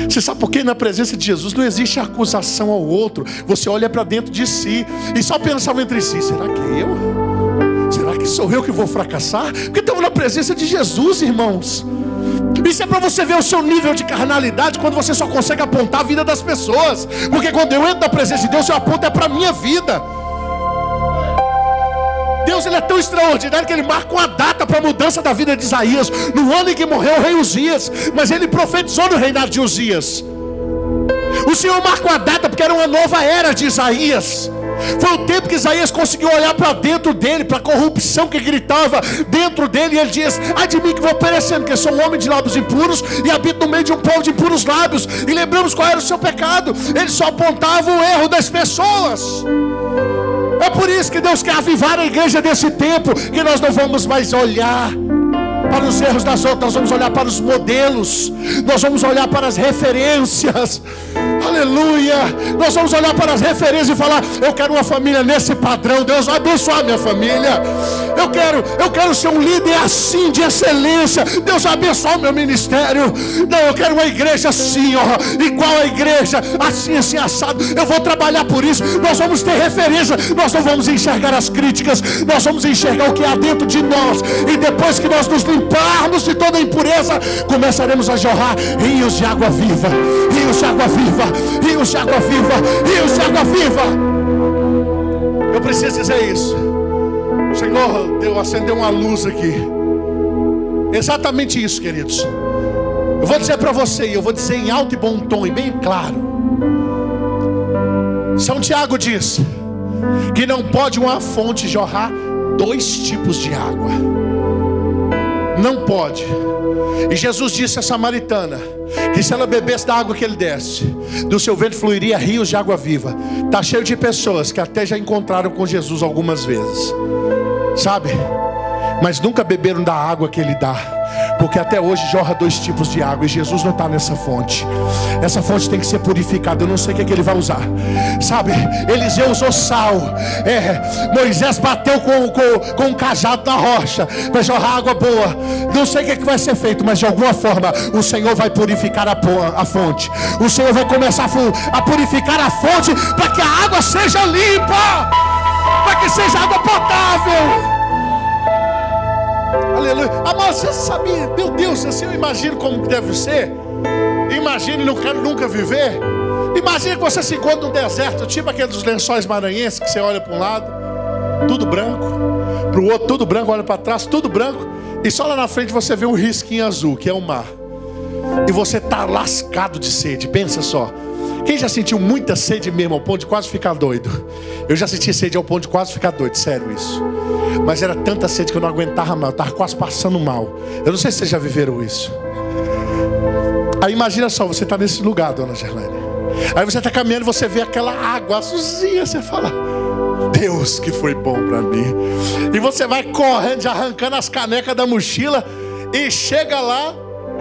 Você sabe por quê? Na presença de Jesus não existe acusação ao outro. Você olha para dentro de si e só pensava entre si, será que é eu? Será que sou eu que vou fracassar? Porque estamos na presença de Jesus, irmãos. Isso é para você ver o seu nível de carnalidade, quando você só consegue apontar a vida das pessoas. Porque quando eu entro na presença de Deus, eu aponto é para a minha vida. Deus, ele é tão extraordinário que ele marca uma data para a mudança da vida de Isaías, no ano em que morreu o rei Uzias. Mas ele profetizou no reinado de Uzias. O Senhor marca uma data porque era uma nova era de Isaías. Foi o tempo que Isaías conseguiu olhar para dentro dele, para a corrupção que gritava dentro dele. E ele diz, ai de mim que vou perecendo, porque sou um homem de lábios impuros e habito no meio de um povo de impuros lábios. E lembramos qual era o seu pecado. Ele só apontava o erro das pessoas. É por isso que Deus quer avivar a igreja desse tempo, que nós não vamos mais olhar para os erros das outras, nós vamos olhar para os modelos, nós vamos olhar para as referências. Aleluia. Nós vamos olhar para as referências e falar, eu quero uma família nesse padrão. Deus vai abençoar minha família. Eu quero ser um líder assim, de excelência. Deus vai abençoar o meu ministério. Não, eu quero uma igreja assim, ó, igual a igreja, assim, assim, assado. Eu vou trabalhar por isso. Nós vamos ter referência. Nós não vamos enxergar as críticas, nós vamos enxergar o que há dentro de nós. E depois que nós nos limparmos de toda a impureza, começaremos a jorrar rios de água viva, rios de água viva, rios de água viva, rios de água viva. Eu preciso dizer isso. O Senhor Deus acendeu uma luz aqui. Exatamente isso, queridos. Eu vou dizer para você, e eu vou dizer em alto e bom tom e bem claro. São Tiago diz que não pode uma fonte jorrar 2 tipos de água. não pode. E Jesus disse à samaritana que se ela bebesse da água que ele desse, do seu ventre fluiria rios de água viva. Está cheio de pessoas que até já encontraram com Jesus algumas vezes, sabe? Mas nunca beberam da água que ele dá, porque até hoje jorra 2 tipos de água, e Jesus não está nessa fonte. Essa fonte tem que ser purificada. Eu não sei o que ele vai usar, sabe? Eliseu usou sal, Moisés bateu com um cajado na rocha para jorrar água boa. Não sei o que vai ser feito, mas de alguma forma o Senhor vai purificar a fonte. O Senhor vai começar a purificar a fonte, para que a água seja limpa, para que seja água potável. Aleluia. Mas você sabia, meu Deus, assim eu imagino como deve ser. Imagine, não quero nunca viver. Imagine que você se encontra no deserto, tipo aqueles lençóis maranhenses, que você olha para um lado, tudo branco, para o outro tudo branco, olha para trás, tudo branco, e só lá na frente você vê um risquinho azul, que é o mar. E você está lascado de sede. Pensa só. Quem já sentiu muita sede mesmo, ao ponto de quase ficar doido? Eu já senti sede ao ponto de quase ficar doido, sério isso. Mas era tanta sede que eu não aguentava mal, eu estava quase passando mal. Eu não sei se vocês já viveram isso. Aí imagina só, você está nesse lugar, dona Gerlane. Aí você está caminhando e você vê aquela água azulzinha. Você fala, Deus que foi bom para mim. E você vai correndo, arrancando as canecas da mochila, e chega lá,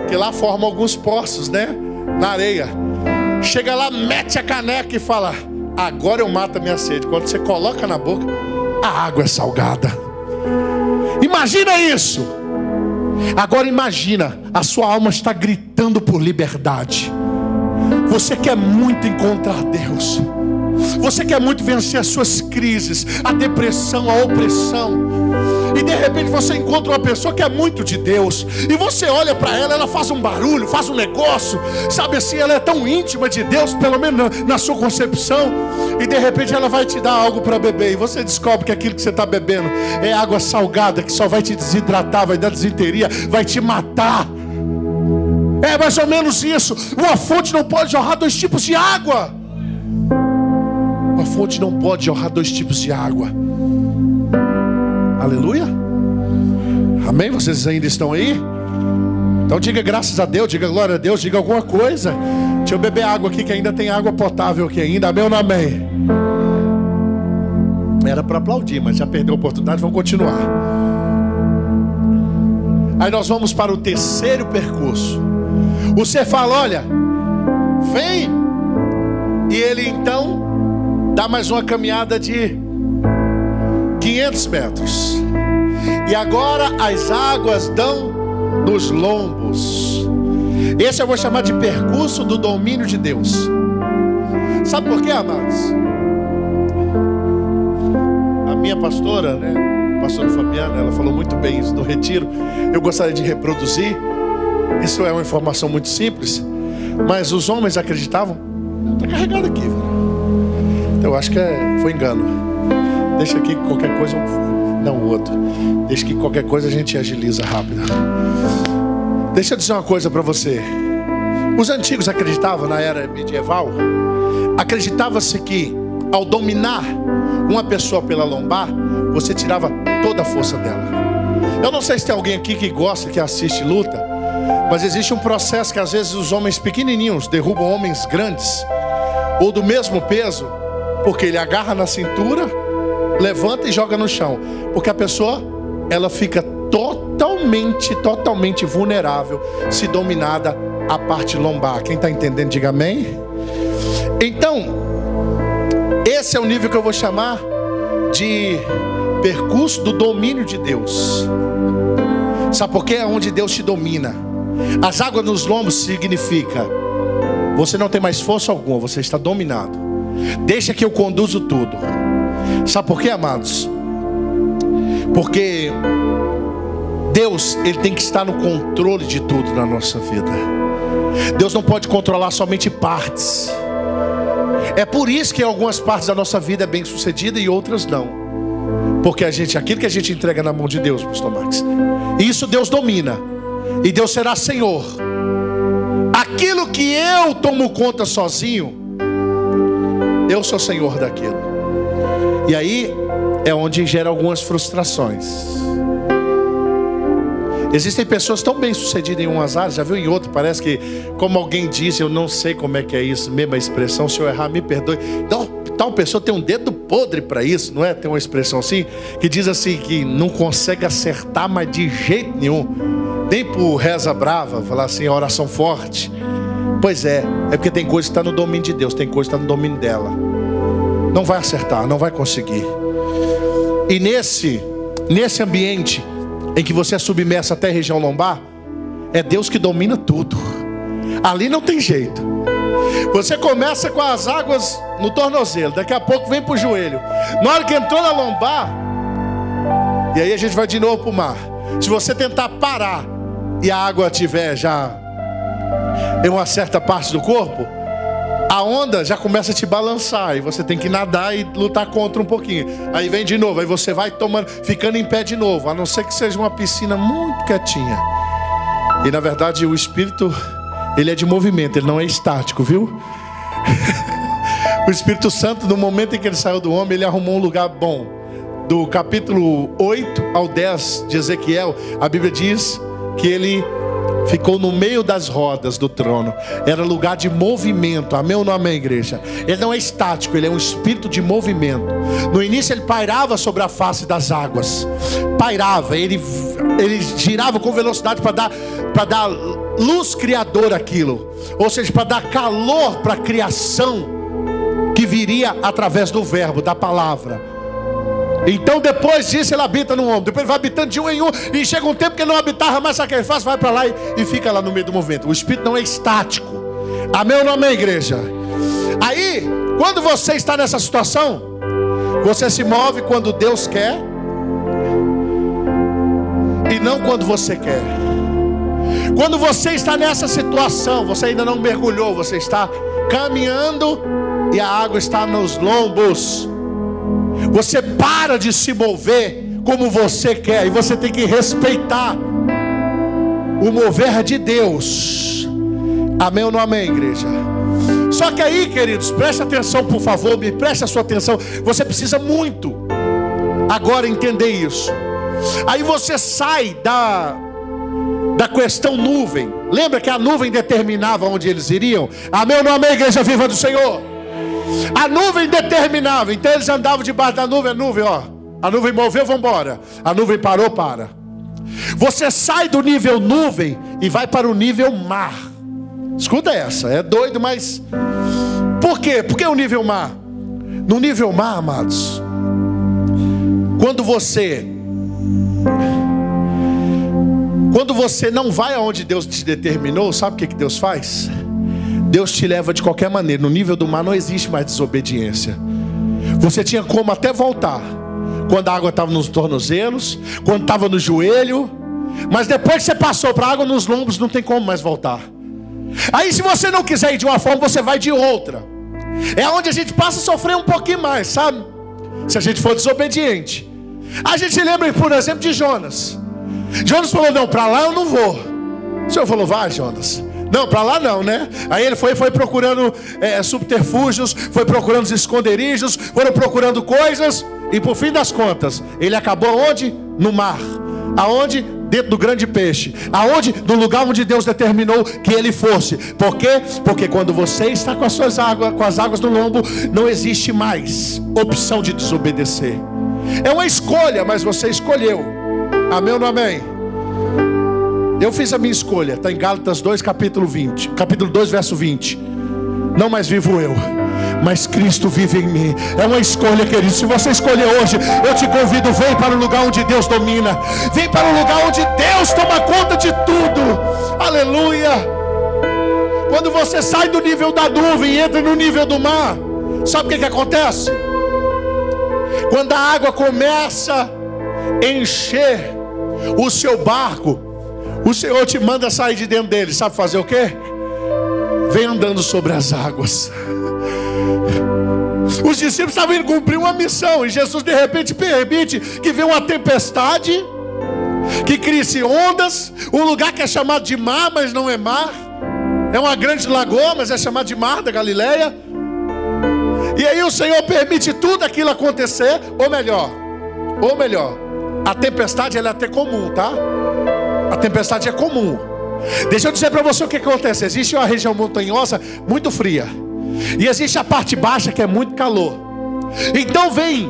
que lá forma alguns poços, né? Na areia. Chega lá, mete a caneca e fala, agora eu mato a minha sede. Quando você coloca na boca, a água é salgada. Imagina isso. Agora imagina, a sua alma está gritando por liberdade. Você quer muito encontrar Deus. Você quer muito vencer as suas crises, a depressão, a opressão. E de repente você encontra uma pessoa que é muito de Deus, e você olha para ela, ela faz um barulho, faz um negócio, sabe assim, ela é tão íntima de Deus, pelo menos na sua concepção. E de repente ela vai te dar algo para beber, e você descobre que aquilo que você está bebendo é água salgada, que só vai te desidratar, vai dar desinteria, vai te matar. É mais ou menos isso. Uma fonte não pode jorrar 2 tipos de água. Uma fonte não pode jorrar 2 tipos de água. Aleluia. Amém? Vocês ainda estão aí? Então diga graças a Deus, diga glória a Deus, diga alguma coisa. Deixa eu beber água aqui, que ainda tem água potável aqui ainda. Amém ou não amém? Era para aplaudir, mas já perdeu a oportunidade, vamos continuar. Aí nós vamos para o 3º percurso. Você fala, olha, vem. E ele então dá mais uma caminhada de 500 metros. E agora as águas dão nos lombos. Esse eu vou chamar de percurso do domínio de Deus. Sabe por quê, amados? A minha pastora, né, pastora Fabiana, ela falou muito bem isso no retiro. Eu gostaria de reproduzir. Isso é uma informação muito simples, mas os homens acreditavam. Está carregado aqui, viu? Então eu acho que foi engano. Deixa aqui qualquer coisa. Não, o outro. Deixa que qualquer coisa a gente agiliza rápido. Deixa eu dizer uma coisa para você. Os antigos acreditavam, na era medieval, acreditava-se que ao dominar uma pessoa pela lombar, você tirava toda a força dela. Eu não sei se tem alguém aqui que gosta, que assiste luta, mas existe um processo que às vezes os homens pequenininhos derrubam homens grandes, ou do mesmo peso, porque ele agarra na cintura, levanta e joga no chão. Porque a pessoa, ela fica totalmente vulnerável se dominada a parte lombar. Quem está entendendo, diga amém. Então, esse é o nível que eu vou chamar de percurso do domínio de Deus. Sabe por quê? É onde Deus te domina. As águas nos lombos significa você não tem mais força alguma, você está dominado. Deixa que eu conduzo tudo. Sabe por quê, amados? Porque Deus, Ele tem que estar no controle de tudo na nossa vida. Deus não pode controlar somente partes. É por isso que algumas partes da nossa vida é bem sucedida e outras não. Porque aquilo que a gente entrega na mão de Deus, pastor Max, isso Deus domina. E Deus será Senhor. Aquilo que eu tomo conta sozinho, eu sou Senhor daquilo. E aí é onde gera algumas frustrações. Existem pessoas tão bem sucedidas em umas áreas, já viu em outra, parece que, como alguém diz, eu não sei como é que é isso, mesma expressão, se eu errar me perdoe. Então, tal pessoa tem um dedo podre para isso, não é? Tem uma expressão assim, que diz assim, que não consegue acertar, mas de jeito nenhum. Nem por reza brava, falar assim, oração forte. Pois é porque tem coisa que está no domínio de Deus, tem coisa que está no domínio dela. Não vai acertar, não vai conseguir. E nesse ambiente em que você é submerso até a região lombar, é Deus que domina tudo. Ali não tem jeito. Você começa com as águas no tornozelo, daqui a pouco vem para o joelho. Na hora que entrou na lombar, e aí a gente vai de novo para o mar. Se você tentar parar e a água tiver já em uma certa parte do corpo, a onda já começa a te balançar, e você tem que nadar e lutar contra um pouquinho. Aí vem de novo, aí você vai tomando, ficando em pé de novo, a não ser que seja uma piscina muito quietinha. E na verdade o Espírito, ele é de movimento, ele não é estático, viu? O Espírito Santo, no momento em que ele saiu do homem, ele arrumou um lugar bom. Do capítulo 8 ao 10 de Ezequiel, a Bíblia diz que ele ficou no meio das rodas do trono. Era lugar de movimento. Amém ou não amém, igreja? Ele não é estático, ele é um espírito de movimento. No início ele pairava sobre a face das águas. Pairava, ele girava com velocidade para dar luz criadora àquilo. Ou seja, para dar calor para a criação que viria através do verbo, da palavra. Então depois disso ele habita no homem. Depois ele vai habitando de um em um, e chega um tempo que ele não habitava mais. Sabe o que ele faz? Vai para lá e fica lá no meio do movimento. O Espírito não é estático. Amém ou não amém, igreja? Aí, quando você está nessa situação, você se move quando Deus quer e não quando você quer. Quando você está nessa situação, você ainda não mergulhou, você está caminhando e a água está nos lombos. Você para de se mover como você quer, e você tem que respeitar o mover de Deus. Amém ou não amém, igreja? Só que aí, queridos, preste atenção, por favor, me preste a sua atenção. Você precisa muito agora entender isso. Aí você sai da questão nuvem. Lembra que a nuvem determinava onde eles iriam? Amém ou não amém, igreja viva do Senhor? A nuvem determinava. Então eles andavam debaixo da nuvem. A nuvem, ó, a nuvem moveu, vamos embora. A nuvem parou, para. Você sai do nível nuvem e vai para o nível mar. Escuta essa, é doido, mas por quê? Por que o nível mar? No nível mar, amados, quando você não vai aonde Deus te determinou, sabe o que Deus faz? Deus te leva de qualquer maneira. No nível do mar não existe mais desobediência. Você tinha como até voltar quando a água estava nos tornozelos, quando estava no joelho, mas depois que você passou para a água nos lombos, não tem como mais voltar. Aí se você não quiser ir de uma forma, você vai de outra. É onde a gente passa a sofrer um pouquinho mais, sabe? Se a gente for desobediente. A gente lembra, por exemplo, de Jonas. Jonas falou, não, para lá eu não vou. O Senhor falou, vai, Jonas. Não, para lá não, né? Aí ele foi procurando subterfúgios, foi procurando os esconderijos, foram procurando coisas, e por fim das contas, ele acabou onde? No mar. Aonde? Dentro do grande peixe. Aonde? No lugar onde Deus determinou que ele fosse. Por quê? Porque quando você está com as águas no lombo, não existe mais opção de desobedecer. É uma escolha, mas você escolheu. Amém ou não amém? Eu fiz a minha escolha, está em Gálatas 2, capítulo 2, verso 20. Não mais vivo eu, mas Cristo vive em mim. É uma escolha, querido. Se você escolher hoje, eu te convido, vem para o lugar onde Deus domina. Vem para o lugar onde Deus toma conta de tudo. Aleluia. Quando você sai do nível da nuvem e entra no nível do mar, sabe o que acontece? Quando a água começa a encher o seu barco, o Senhor te manda sair de dentro dele. Sabe fazer o quê? Vem andando sobre as águas. Os discípulos estavam indo cumprir uma missão, e Jesus de repente permite que venha uma tempestade, que crie-se ondas, um lugar que é chamado de mar, mas não é mar. É uma grande lagoa, mas é chamado de mar da Galileia. E aí o Senhor permite tudo aquilo acontecer. Ou melhor, a tempestade ela é até comum, tá? A tempestade é comum. Deixa eu dizer para você o que acontece. Existe uma região montanhosa muito fria, e existe a parte baixa que é muito calor. Então vem,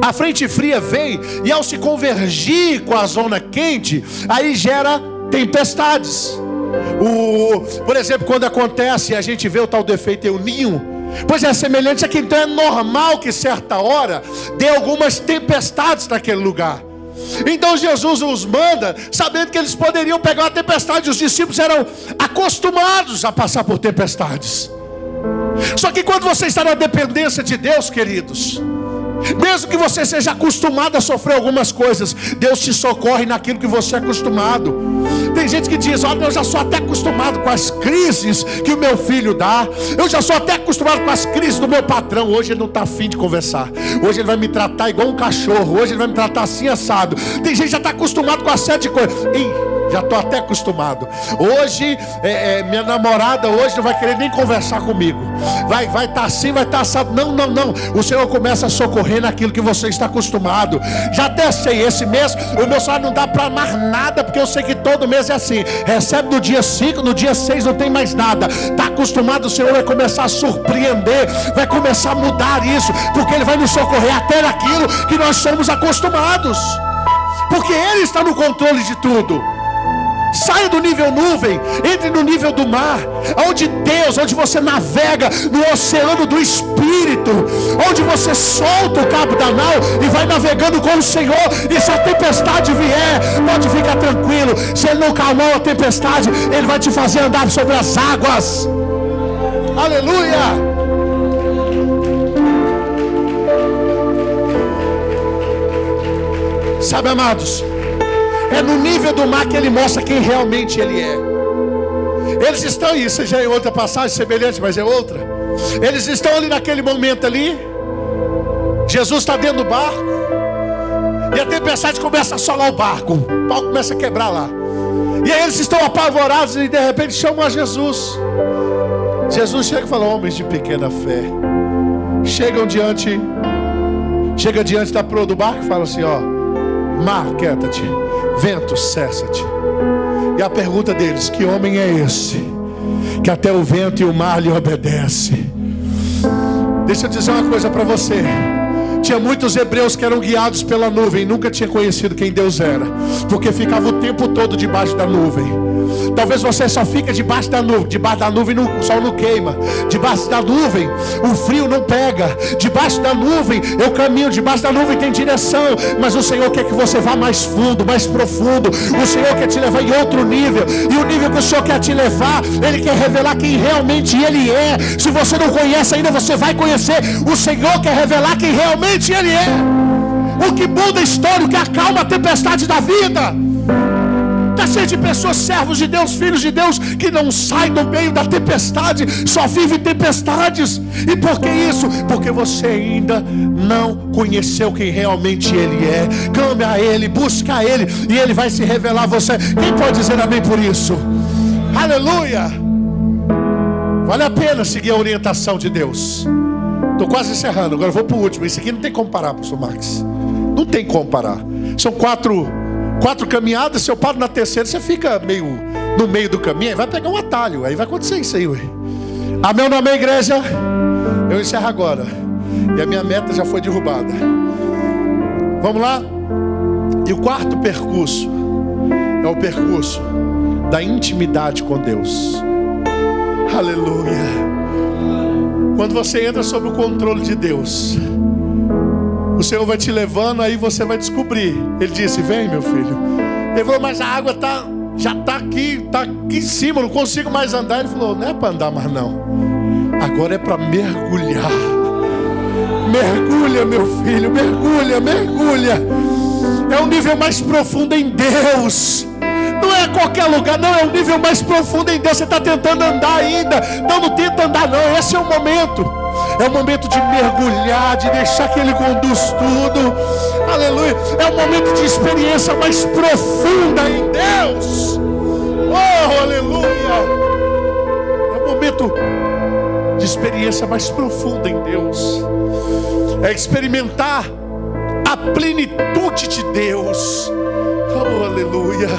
a frente fria vem, e ao se convergir com a zona quente, aí gera tempestades. Por exemplo, quando acontece, a gente vê o tal do efeito El Niño. Pois é semelhante aqui. Então é normal que certa hora dê algumas tempestades naquele lugar. Então Jesus os manda, sabendo que eles poderiam pegar uma tempestade. Os discípulos eram acostumados a passar por tempestades. Só que quando você está na dependência de Deus, queridos, mesmo que você seja acostumado a sofrer algumas coisas, Deus te socorre naquilo que você é acostumado. Tem gente que diz: olha, eu já sou até acostumado com as crises que o meu filho dá. Eu já sou até acostumado com as crises do meu patrão. Hoje ele não está afim de conversar. Hoje ele vai me tratar igual um cachorro. Hoje ele vai me tratar assim assado. Tem gente que já está acostumado com a série de coisas. Já estou até acostumado. Hoje, minha namorada hoje não vai querer nem conversar comigo. Vai estar assim, vai estar assado. Não. O Senhor começa a socorrer naquilo que você está acostumado. Já até sei, esse mês o meu salário não dá para mais nada, porque eu sei que todo mês é assim. Recebe no dia 5, no dia 6 não tem mais nada. Está acostumado, o Senhor vai começar a surpreender, vai começar a mudar isso, porque Ele vai nos socorrer até naquilo que nós somos acostumados, porque Ele está no controle de tudo. Saia do nível nuvem, entre no nível do mar, onde Deus, onde você navega no oceano do Espírito, onde você solta o cabo da nau e vai navegando com o Senhor. E se a tempestade vier, pode ficar tranquilo. Se Ele não calmar a tempestade, Ele vai te fazer andar sobre as águas. Aleluia! Sabe, amados, é no nível do mar que Ele mostra quem realmente Ele é. Eles estão, isso já é outra passagem semelhante, mas é outra. Eles estão ali naquele momento ali. Jesus está dentro do barco, e a tempestade começa a assolar o barco. O pau começa a quebrar lá. E aí eles estão apavorados e de repente chamam a Jesus. Jesus chega e fala: homens de pequena fé. Chega diante da proa do barco e fala assim: ó, mar, quieta-te, vento, cessa-te. E a pergunta deles: que homem é esse que até o vento e o mar lhe obedecem? Deixa eu dizer uma coisa para você. Tinha muitos hebreus que eram guiados pela nuvem, nunca tinha conhecido quem Deus era, porque ficava o tempo todo debaixo da nuvem. Talvez você só fica debaixo da nuvem o sol não queima. Debaixo da nuvem o frio não pega. Debaixo da nuvem eu caminho, debaixo da nuvem tem direção. Mas o Senhor quer que você vá mais fundo, mais profundo. O Senhor quer te levar em outro nível. E o nível que o Senhor quer te levar, Ele quer revelar quem realmente Ele é. Se você não conhece ainda, você vai conhecer. O Senhor quer revelar quem realmente Ele é. O que muda a história, o que acalma a tempestade da vida. Está cheio de pessoas, servos de Deus, filhos de Deus, que não saem do meio da tempestade, só vivem tempestades. E por que isso? Porque você ainda não conheceu quem realmente Ele é. Clame a Ele, busca a Ele, e Ele vai se revelar a você. Quem pode dizer amém por isso? Aleluia! Vale a pena seguir a orientação de Deus. Estou quase encerrando, agora eu vou para o último. Isso aqui não tem como parar, pastor Max. Não tem como parar. São quatro caminhadas. Se eu paro na terceira, você fica meio no meio do caminho, aí vai pegar um atalho, aí vai acontecer isso aí, ué. Amém ou não amém, igreja? Eu encerro agora, e a minha meta já foi derrubada. Vamos lá? E o quarto percurso é o percurso da intimidade com Deus. Aleluia. Quando você entra sob o controle de Deus, o Senhor vai te levando, aí você vai descobrir. Ele disse: vem, meu filho. Ele falou: mas a água já está aqui em cima, eu não consigo mais andar. Ele falou: não é para andar mais não, agora é para mergulhar. Mergulha, meu filho, mergulha. É um nível mais profundo em Deus. Não é qualquer lugar, não, é um nível mais profundo em Deus. Você está tentando andar ainda. Não tenta andar não, esse é o momento. É o momento de mergulhar, de deixar que Ele conduz tudo. Aleluia. É o momento de experiência mais profunda em Deus. Oh, aleluia. É o momento de experiência mais profunda em Deus. É experimentar a plenitude de Deus. Oh, aleluia.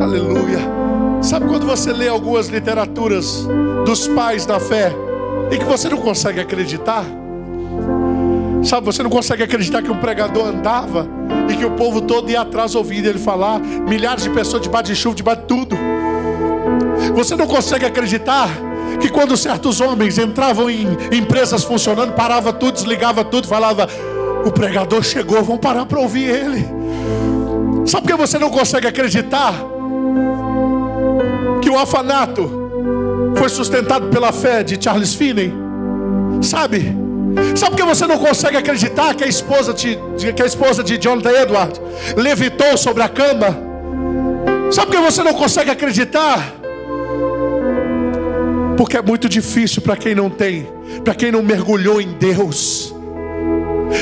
Aleluia. Sabe quando você lê algumas literaturas dos pais da fé e que você não consegue acreditar? Sabe, você não consegue acreditar que um pregador andava e que o povo todo ia atrás ouvindo ele falar, milhares de pessoas debaixo de chuva, debaixo de tudo. Você não consegue acreditar que quando certos homens entravam em empresas funcionando, parava tudo, desligava tudo, falava: o pregador chegou, vamos parar para ouvir ele. Sabe por que você não consegue acreditar que o orfanato foi sustentado pela fé de Charles Finney? Sabe por que você não consegue acreditar que a esposa de Jonathan Edwards levitou sobre a cama? Sabe por que você não consegue acreditar? Porque é muito difícil para quem não tem, para quem não mergulhou em Deus,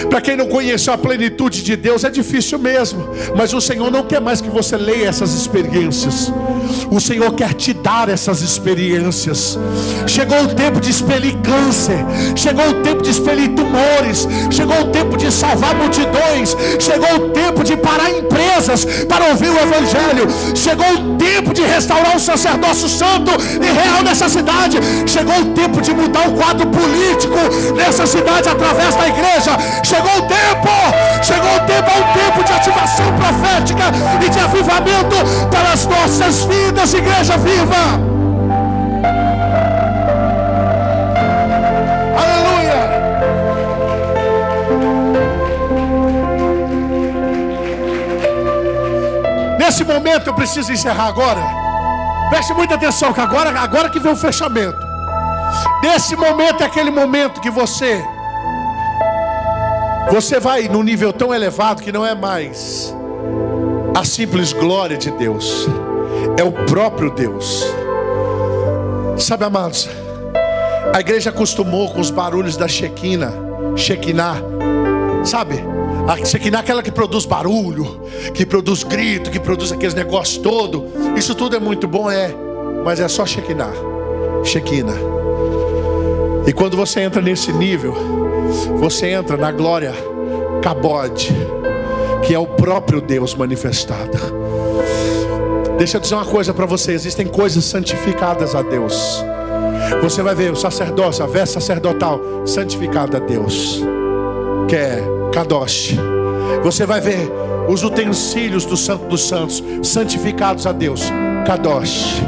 para quem não conheceu a plenitude de Deus. É difícil mesmo. Mas o Senhor não quer mais que você leia essas experiências. O Senhor quer te dar essas experiências. Chegou o tempo de expelir câncer. Chegou o tempo de expelir tumores. Chegou o tempo de salvar multidões. Chegou o tempo de parar empresas para ouvir o Evangelho. Chegou o tempo de restaurar o sacerdócio santo e real nessa cidade. Chegou o tempo de mudar o quadro político nessa cidade através da igreja. Chegou o tempo, é um tempo de ativação profética e de avivamento para as nossas vidas, igreja viva. Aleluia. Nesse momento eu preciso encerrar agora. Preste muita atenção, que agora que vem o fechamento. Nesse momento é aquele momento que você vai num nível tão elevado que não é mais a simples glória de Deus, é o próprio Deus. Sabe, amados, a igreja acostumou com os barulhos da Shekinah. Sabe? A Shekinah é aquela que produz barulho, que produz grito, que produz aqueles negócios todo. Isso tudo é muito bom, mas é só Shekinah. E quando você entra nesse nível, você entra na glória Kabod, que é o próprio Deus manifestado. Deixa eu dizer uma coisa para você: existem coisas santificadas a Deus. Você vai ver o sacerdócio, a veste sacerdotal santificada a Deus, que é Kadosh. Você vai ver os utensílios do Santo dos Santos santificados a Deus, Kadosh.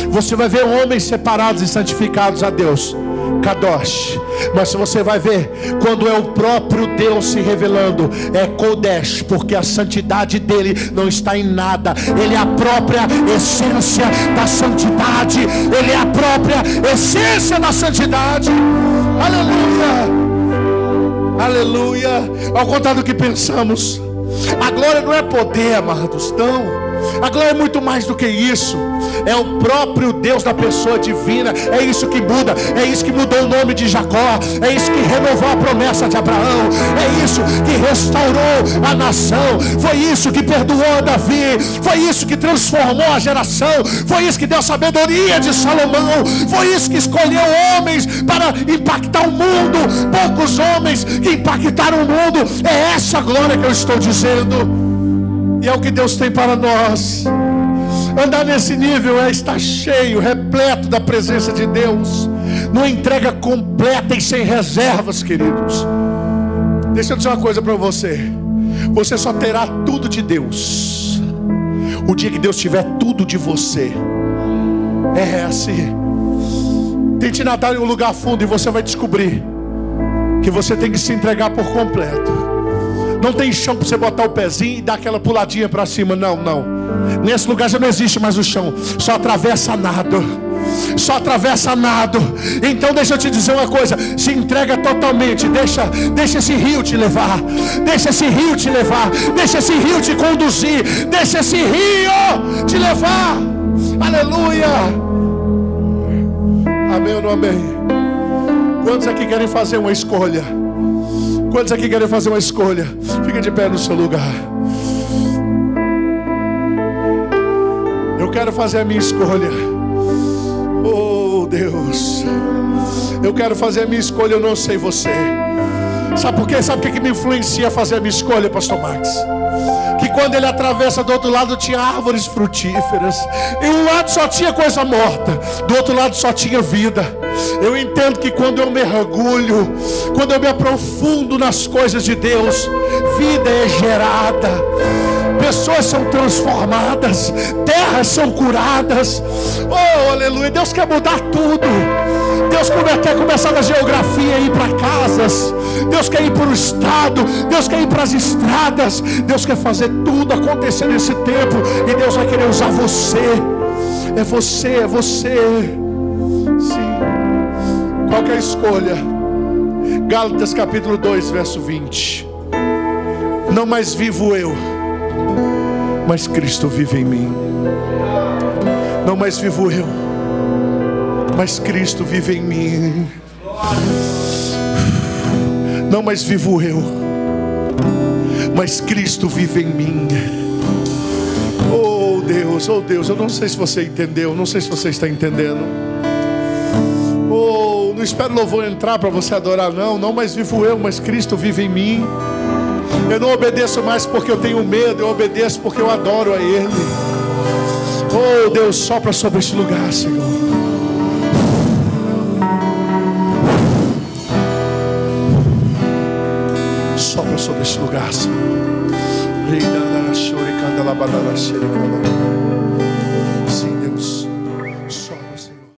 Você vai ver homens separados e santificados a Deus, Kadosh. Mas você vai ver, quando é o próprio Deus se revelando, é Kodesh, porque a santidade dele não está em nada. Ele é a própria essência da santidade. Ele é a própria essência da santidade. Aleluia. Aleluia. Ao contrário do que pensamos, a glória não é poder, amados, não. A glória é muito mais do que isso. É o próprio Deus da pessoa divina. É isso que muda. É isso que mudou o nome de Jacó. É isso que renovou a promessa de Abraão. É isso que restaurou a nação. Foi isso que perdoou Davi. Foi isso que transformou a geração. Foi isso que deu sabedoria de Salomão. Foi isso que escolheu homens para impactar o mundo. Poucos homens que impactaram o mundo. É essa glória que eu estou dizendo. E é o que Deus tem para nós. Andar nesse nível é estar cheio, repleto da presença de Deus, numa entrega completa e sem reservas, queridos. Deixa eu dizer uma coisa para você: você só terá tudo de Deus o dia que Deus tiver tudo de você. É assim. Tente nadar em um lugar fundo e você vai descobrir que você tem que se entregar por completo. Não tem chão para você botar o pezinho e dar aquela puladinha para cima. Não. Nesse lugar já não existe mais o chão. Só atravessa nado. Então deixa eu te dizer uma coisa: se entrega totalmente. Deixa esse rio te levar. Deixa esse rio te conduzir. Deixa esse rio te levar. Aleluia. Amém ou não amém? Quantos aqui querem fazer uma escolha? Quantos aqui querem fazer uma escolha? Fica de pé no seu lugar. Eu quero fazer a minha escolha. Oh Deus, eu quero fazer a minha escolha. Eu não sei você. Sabe por quê? Sabe o que me influencia a fazer a minha escolha, pastor Max? que quando ele atravessa do outro lado tinha árvores frutíferas. E um lado só tinha coisa morta, do outro lado só tinha vida. Eu entendo que quando eu mergulho, quando eu me aprofundo nas coisas de Deus, vida é gerada, pessoas são transformadas, terras são curadas. Oh, aleluia. Deus quer mudar tudo. Deus quer começar da geografia e ir para casas. Deus quer ir para o estado. Deus quer ir para as estradas. Deus quer fazer tudo acontecer nesse tempo. E Deus vai querer usar você. É você, é você. Sim. Qual que é a escolha? Gálatas capítulo 2, verso 20. Não mais vivo eu, mas Cristo vive em mim. Não mais vivo eu, mas Cristo vive em mim. Não mais vivo eu, mas Cristo vive em mim. Oh Deus, eu não sei se você entendeu, não sei se você está entendendo. Oh, não espero o louvor entrar para você adorar, não mais vivo eu, mas Cristo vive em mim. Eu não obedeço mais porque eu tenho medo, eu obedeço porque eu adoro a Ele. Oh Deus, sopra sobre este lugar, Senhor. Sopra sobre este lugar, Senhor.